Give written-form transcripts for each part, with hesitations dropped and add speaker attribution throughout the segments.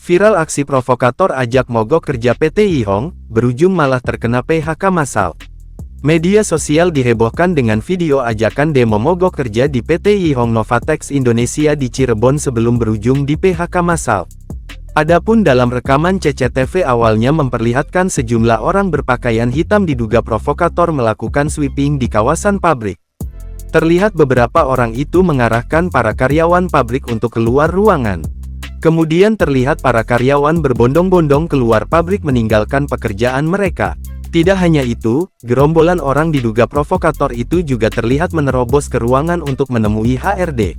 Speaker 1: Viral aksi provokator ajak mogok kerja PT Yihong, berujung malah terkena PHK massal. Media sosial dihebohkan dengan video ajakan demo mogok kerja di PT Yihong Novatex Indonesia di Cirebon sebelum berujung di PHK massal. Adapun dalam rekaman CCTV awalnya memperlihatkan sejumlah orang berpakaian hitam diduga provokator melakukan sweeping di kawasan pabrik. Terlihat beberapa orang itu mengarahkan para karyawan pabrik untuk keluar ruangan. Kemudian terlihat para karyawan berbondong-bondong keluar pabrik meninggalkan pekerjaan mereka. Tidak hanya itu, gerombolan orang diduga provokator itu juga terlihat menerobos ke ruangan untuk menemui HRD.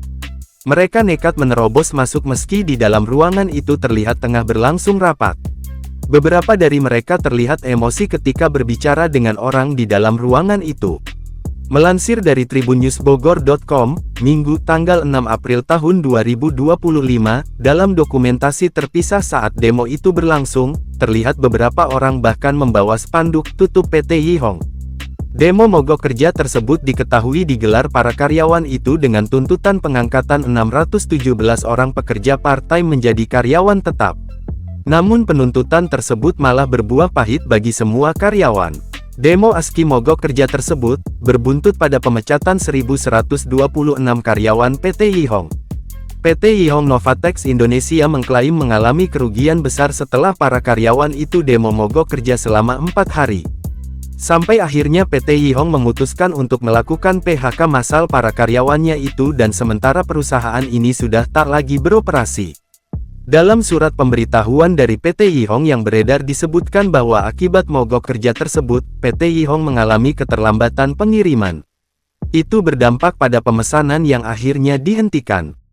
Speaker 1: Mereka nekat menerobos masuk meski di dalam ruangan itu terlihat tengah berlangsung rapat. Beberapa dari mereka terlihat emosi ketika berbicara dengan orang di dalam ruangan itu. Melansir dari tribunnews.bogor.com, Minggu tanggal 6 April tahun 2025, dalam dokumentasi terpisah saat demo itu berlangsung, terlihat beberapa orang bahkan membawa spanduk tutup PT Yihong. Demo mogok kerja tersebut diketahui digelar para karyawan itu dengan tuntutan pengangkatan 617 orang pekerja part-time menjadi karyawan tetap. Namun penuntutan tersebut malah berbuah pahit bagi semua karyawan. Demo aksi mogok kerja tersebut, berbuntut pada pemecatan 1.126 karyawan PT Yihong. PT Yihong Novatex Indonesia mengklaim mengalami kerugian besar setelah para karyawan itu demo mogok kerja selama 4 hari. Sampai akhirnya PT Yihong memutuskan untuk melakukan PHK massal para karyawannya itu dan sementara perusahaan ini sudah tak lagi beroperasi. Dalam surat pemberitahuan dari PT Yihong yang beredar disebutkan bahwa akibat mogok kerja tersebut, PT Yihong mengalami keterlambatan pengiriman. Itu berdampak pada pemesanan yang akhirnya dihentikan.